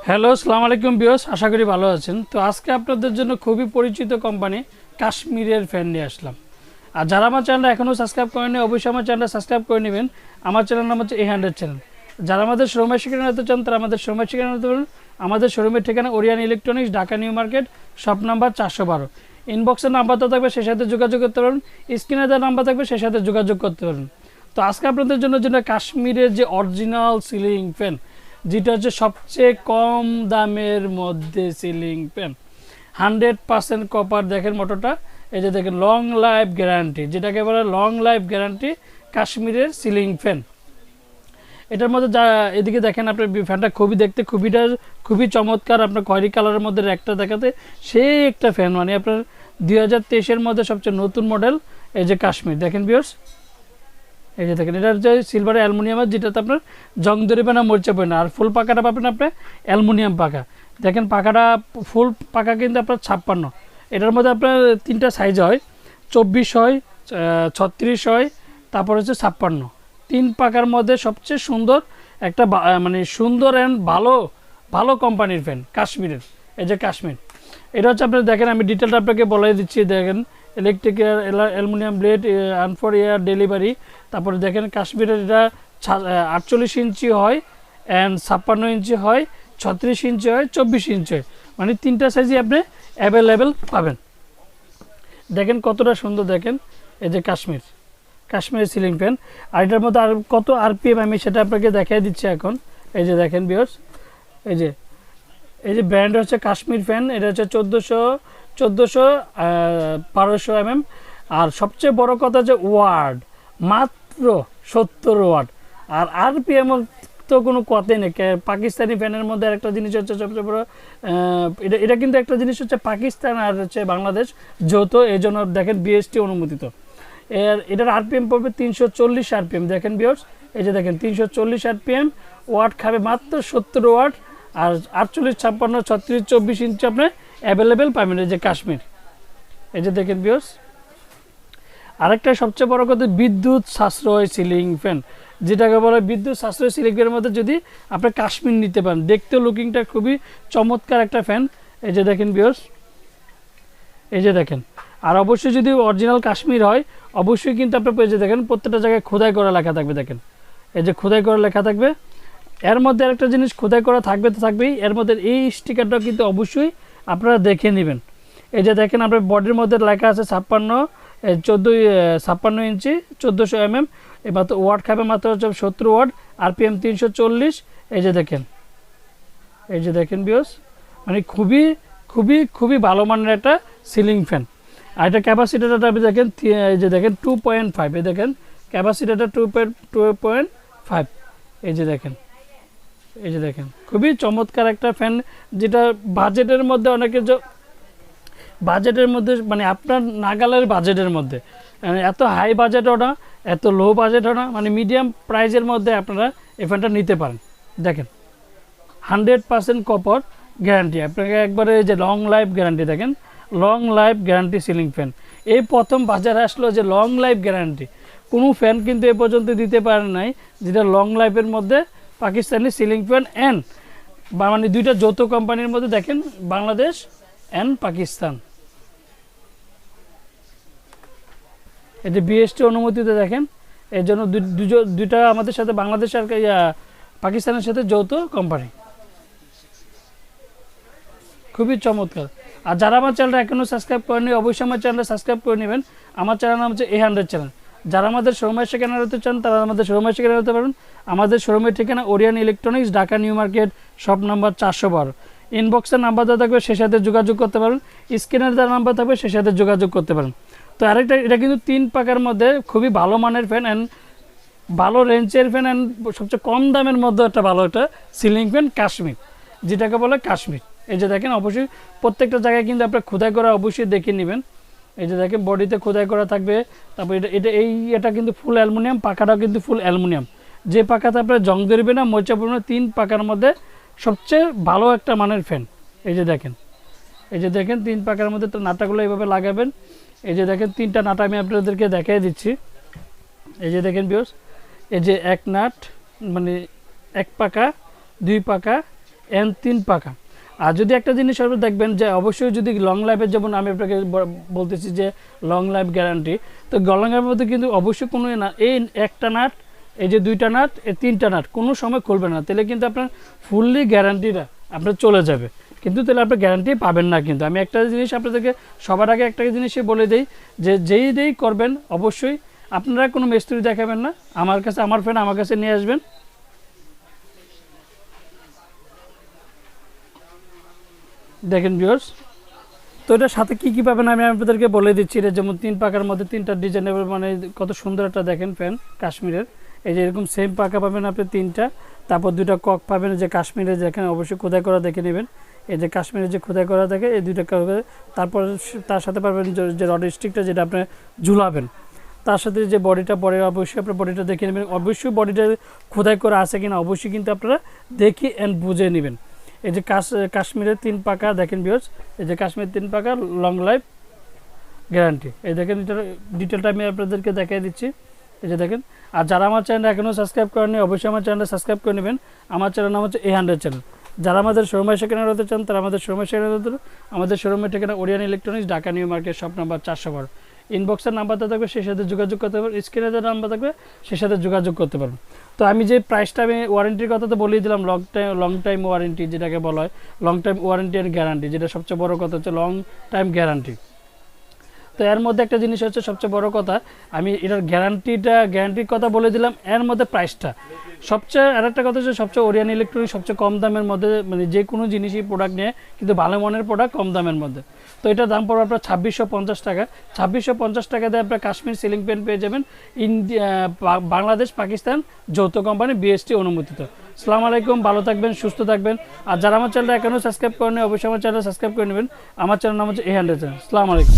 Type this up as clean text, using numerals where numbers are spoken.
Hello, আসসালামু আলাইকুম viewers, আশা করি ভালো আছেন। তো আজকে আপনাদের জন্য খুবই পরিচিত কোম্পানি কাশ্মীরের ফ্যান নিয়ে আসলাম। আর যারা আমার চ্যানেলটা এখনও সাবস্ক্রাইব করেনি অবশ্যই আমার চ্যানেলটা সাবস্ক্রাইব করে নেবেন। আমার চ্যানেল নাম হচ্ছে 800 চ্যানেল। যারা আমাদের শোরুমের ঠিকানা নিতে চান তারা আমাদের শোরুমের ঠিকানা নিতে পারেন। আমাদের শোরুমের ঠিকানা Orion electronics, Dhaka new market, shop number 412। ইনবক্সের নাম্বারটা থাকবে, সেই সাথে যোগাযোগ করতে পারেন। স্ক্রিনে যে নাম্বার থাকবে সেই সাথে যোগাযোগ করতে পারেন। তো আজকে আপনাদের জন্য কাশ্মীরের যে অরিজিনাল সিলিং ফ্যান, যেটা হচ্ছে সবচেয়ে কম দামের মধ্যে সিলিং ফ্যান, 100% কপার। দেখেন মোটরটা, এই যে দেখেন লং লাইফ গ্যারান্টি, যেটাকে বলে লং লাইফ গ্যারান্টি কাশ্মীরের সিলিং ফ্যান। এটার মধ্যে যা এদিকে দেখেন আপনার ফ্যানটা দেখতে খুবই চমৎকার। আপনার খয়েরি কালারের মধ্যে একটা দেখাতে সেই একটা ফ্যান, মানে আপনার 2023-এর মধ্যে সবচেয়ে নতুন মডেল এই যে কাশ্মীর। দেখেন ভিউয়ার্স, এই যে দেখেন এটা হচ্ছে সিলভার অ্যালুমিনিয়ামের, যেটাতে আপনার জং ধরবে না, মরচে পড়ে না। আর ফুল পাকাটা পাবেন আপনি অ্যালুমিনিয়াম পাকা। দেখেন পাকাটা ফুল পাকা কিন্তু আপনার 56। এটার মধ্যে আপনার 3টা সাইজ হয়, 24 হয়, 36 হয়, তারপর হচ্ছে 56। 3 পাকার মধ্যে সবচেয়ে সুন্দর একটা মানে সুন্দর অ্যান্ড ভালো কোম্পানির ফ্যান কাশ্মীরের। এই যে কাশ্মীর, এটা হচ্ছে আপনার দেখেন, আমি ডিটেলটা আপনাকে বলে দিচ্ছি। দেখেন ইলেকট্রিক অ্যালুমিনিয়াম ব্লেড, আনফর এয়ার ডেলিভারি। তারপরে দেখেন কাশ্মীরের এটা 48 ইঞ্চি হয়, অ্যান্ড 56 ইঞ্চি হয়, 36 ইঞ্চি হয়, 24 ইঞ্চি হয়, মানে 3টা সাইজই আপনি অ্যাভেলেবেল পাবেন। দেখেন কতটা সুন্দর। দেখেন এই যে কাশ্মীরের সিলিং ফ্যান। আর এটার মধ্যে আর কত আরপিএম আমি সেটা আপনাকে দেখাই দিচ্ছি এখন। এই যে দেখেন ভিউয়ার্স, এই যে ব্র্যান্ড হচ্ছে কাশ্মীর ফ্যান। এটা হচ্ছে 1200 mm। আর সবচেয়ে বড় কথা যে ওয়াট, মাত্র 70 ওয়াট। আর আরপিএম তো কোনো কথাই নেই। পাকিস্তানি ফ্যানের মধ্যে একটা জিনিস হচ্ছে সবচেয়ে বড়, এটা কিন্তু একটা জিনিস হচ্ছে পাকিস্তান আর হচ্ছে বাংলাদেশ যৌথ, এই জন্য দেখেন বিএসটি অনুমোদিত। এটার আরপিএম পড়বে 340 আরপিএম। দেখেন ভিউয়ার্স, এই যে দেখেন 340 আরপিএম, ওয়াট খাবে মাত্র 70 ওয়াট। আর 48, 56, 36, 24 ইঞ্চি আপনি অ্যাভেলেবেল পাবেন এই যে কাশ্মীর। এই যে দেখেন ভিউয়ার্স, আরেকটা সবচেয়ে বড় কথা, বিদ্যুৎ সাশ্রয় সিলিং ফ্যান, যেটাকে বলে বিদ্যুৎ সাশ্রয় সিলিং ফ্যানের মধ্যে যদি আপনি কাশ্মীর নিতে পারেন, দেখতে লুকিংটা খুবই চমৎকার একটা ফ্যান। এই যে দেখেন ভিউয়ার্স, এই যে দেখেন। আর অবশ্যই যদি অরিজিনাল কাশ্মীর হয় অবশ্যই কিন্তু আপনার এই যে দেখেন প্রত্যেকটা জায়গায় খোদাই করা লেখা থাকবে। দেখেন এই যে খোদাই করা লেখা থাকবে। এর মধ্যে আরেকটা জিনিস খোদাই করা থাকবে তো থাকবেই, এর মধ্যে এই স্টিকারটাও কিন্তু অবশ্যই আপনারা দেখে নেবেন। এই যে দেখেন আপনার বডির মধ্যে লেখা আছে 56 ইঞ্চি, 1400 mm। এবার তো ওয়াট খাবে মাত্র হচ্ছে 70 ওয়াট, আরপিএম 340। এই যে দেখেন ভিউয়ার্স, মানে খুবই ভালো মানের একটা সিলিং ফ্যান। আর এটা ক্যাপাসিটিটা আপনি দেখেন, এই যে দেখেন 2.5। এই দেখেন ক্যাপাসিটিটা 2.5। এই যে দেখেন খুবই চমৎকার একটা ফ্যান, যেটা বাজেটের মধ্যে মানে আপনার নাগালের বাজেটের মধ্যে, মানে এত হাই বাজেটও না, এত লো বাজেটও না, মানে মিডিয়াম প্রাইসের মধ্যে আপনারা এই ফ্যানটা নিতে পারেন। দেখেন 100% কপার গ্যারান্টি, আপনাকে একবারে যে লং লাইফ গ্যারান্টি। দেখেন long life guarantee ceiling fan, এই প্রথম বাজারে আসলো যে লং লাইফ গ্যারান্টি। কোনো ফ্যান কিন্তু এ পর্যন্ত দিতে পারে নাই যেটা লং লাইফের মধ্যে পাকিস্তানি সিলিং ফ্যান অ্যান্ড মানে দুইটা যৌথ কোম্পানির মধ্যে। দেখেন বাংলাদেশ অ্যান্ড পাকিস্তান, এটি বিএসটি অনুমোদিত। দেখেন এর জন্য দুইটা আমাদের সাথে বাংলাদেশ আর পাকিস্তানের সাথে যৌথ কোম্পানি, খুবই চমৎকার। আর যারা আমার চ্যানেলটা এখনও সাবস্ক্রাইব করেনি অবশ্যই আমার চ্যানেলটা সাবস্ক্রাইব করে নেবেন। আমার চ্যানেল নাম হচ্ছে 800 চ্যানেল। যারা আমাদের শোরুমের ঠিকানা হতে চান তারা আমাদের শোরুমের ঠিকানা হতে পারেন। আমাদের শোরুমের ঠিকানা Orion electronics, Dhaka new market, shop number 412। ইনবক্সের নাম্বার দেওয়া থাকবে, সে সাথে যোগাযোগ করতে পারেন। স্ক্রিনের দেওয়ার নাম্বার থাকবে, সে সাথে যোগাযোগ করতে পারেন। তো আরেকটা, এটা কিন্তু 3 পাকার মধ্যে খুবই ভালো মানের ফ্যান অ্যান্ড ভালো রেঞ্জের ফ্যান অ্যান্ড সবচেয়ে কম দামের মধ্যে একটা ভালো একটা সিলিং ফ্যান কাশ্মীর, যেটাকে বলে কাশ্মীর। এই যে দেখেন অবশ্যই প্রত্যেকটা জায়গায় কিন্তু আপনার খোদাই করা অবশ্যই দেখে নেবেন। এই যে দেখেন বডিতে খোদাই করা থাকবে। তারপর এটা কিন্তু ফুল অ্যালুমিনিয়াম, পাকাটাও কিন্তু ফুল অ্যালুমিনিয়াম, যে পাকাতে আপনার জং ধরবে না, মরচা পড়বে না। 3 পাকার মধ্যে সবচেয়ে ভালো একটা মানের ফ্যান। এই যে দেখেন 3 পাকার মধ্যে তো নাটাগুলো এইভাবে লাগাবেন। এই যে দেখেন 3টা নাটা আমি আপনাদেরকে দেখিয়ে দিচ্ছি। এই যে দেখেন ভিউয়ার্স, এই যে এক নাট, মানে 1 পাকা, 2 পাকা, এন 3 পাকা। আর যদি একটা জিনিস আপনি দেখবেন যে অবশ্যই যদি লং লাইফের, যেমন আমি আপনাকে বলতেছি যে লং লাইফ গ্যারান্টি, তো লং লাইফের মধ্যে কিন্তু অবশ্যই কোনো না এই একটা নাট, এই যে 2টা নাট, এই 3টা নাট কোনো সময় খুলবে না, তাহলে কিন্তু আপনার ফুললি গ্যারান্টিটা আপনার চলে যাবে, কিন্তু তাহলে আপনার গ্যারান্টি পাবেন না। কিন্তু আমি একটা জিনিস আপনাদেরকে সবার আগে একটা জিনিসই বলে দিই যে যেই করবেন অবশ্যই আপনারা কোনো মিস্ত্রি দেখাবেন না, আমার কাছে, আমার ফ্রেন্ড আমার কাছে নিয়ে আসবেন। দেখেন ভিউয়ার্স, তো এটার সাথে কী পাবেন আমি আপনাদেরকে বলে দিচ্ছি। এটা যেমন 3 পাকার মধ্যে 3টা ডিজাইনেবল, মানে কত সুন্দর একটা দেখেন ফ্যান কাশ্মীরের। এই যে এরকম সেম পাকা পাবেন আপনি 3টা, তারপর 2টা কক পাবেন যে কাশ্মীরের, যেখানে অবশ্যই খোদাই করা দেখে নেবেন। এই যে কাশ্মীরের যে খোদাই করা থাকে এই 2টা, তারপর তার সাথে পাবেন যে রড স্টিকটা যেটা আপনি ঝুলাবেন, তার সাথে যে বডিটা পরে অবশ্যই আপনার বডিটা দেখে নেবেন, অবশ্যই বডিটা খোদাই করা আছে কিনা অবশ্যই কিন্তু আপনারা দেখে অ্যান্ড বুঝে নেবেন। এই যে কাশ্মীরের 3 পাকা দেখেন ভিউয়ার্স, এই যে কাশ্মীর 3 পাকা লং লাইফ গ্যারান্টি। এই দেখেন এটার ডিটেলটা আমি আপনাদেরকে দেখিয়ে দিচ্ছি। এই যে দেখেন, আর যারা আমার চ্যানেল এখনও সাবস্ক্রাইব করেনি অবশ্যই আমার চ্যানেলটা সাবস্ক্রাইব করে নেবেন। আমার চ্যানেল নাম হচ্ছে A100 চ্যানেল। যারা আমাদের শোরুমে সেখানে হতে চান তারা আমাদের শোরুমে সেখানে হতে, আমাদের শোরুমের ঠিকানা Orient electronics, Dhaka new market, shop number 412। ইনবক্সের নাম্বারটা থাকবে, সেই সাথে যোগাযোগ করতে পারবেন। স্ক্রিনে যে নাম্বার থাকবে সেই সাথে যোগাযোগ করতে পারবেন। তো আমি যে প্রাইসটা, আমি ওয়ারেন্টির কথা তো বলেই দিলাম, লং টাইম ওয়ারেন্টি যেটাকে বলা হয়, long time warranty and guarantee, যেটা সবচেয়ে বড় কথা হচ্ছে লং টাইম গ্যারান্টি। তো এর মধ্যে একটা জিনিস হচ্ছে সবচেয়ে বড় কথা, আমি এটার গ্যারান্টির কথা বলে দিলাম, এর মধ্যে প্রাইসটা সবচেয়ে, আর একটা কথা হচ্ছে সবচেয়ে ওরিয়েন্ট ইলেকট্রনিক্স সবচেয়ে কম দামের মধ্যে, মানে যে কোনো জিনিসই প্রোডাক্ট নিয়ে কিন্তু ভালো মানের প্রোডাক্ট কম দামের মধ্যে। তো এটার দাম পড়বে আপনার 2650 টাকা। 2650 টাকা দিয়ে আপনার কাশ্মীর সিলিং ফ্যান পেয়ে যাবেন, বাংলাদেশ পাকিস্তান যৌথ কোম্পানি BST অনুমোদিত। আসসালামু আলাইকুম, ভালো থাকবেন, সুস্থ থাকবেন। আর যারা আমার চ্যানেলটা এখনও সাবস্ক্রাইব করেনি অবশ্যই আমার চ্যানেল সাবস্ক্রাইব করে নেবেন। আমার চ্যানেল নাম হচ্ছে A100 চ্যানেল। আসসালামু আলাইকুম।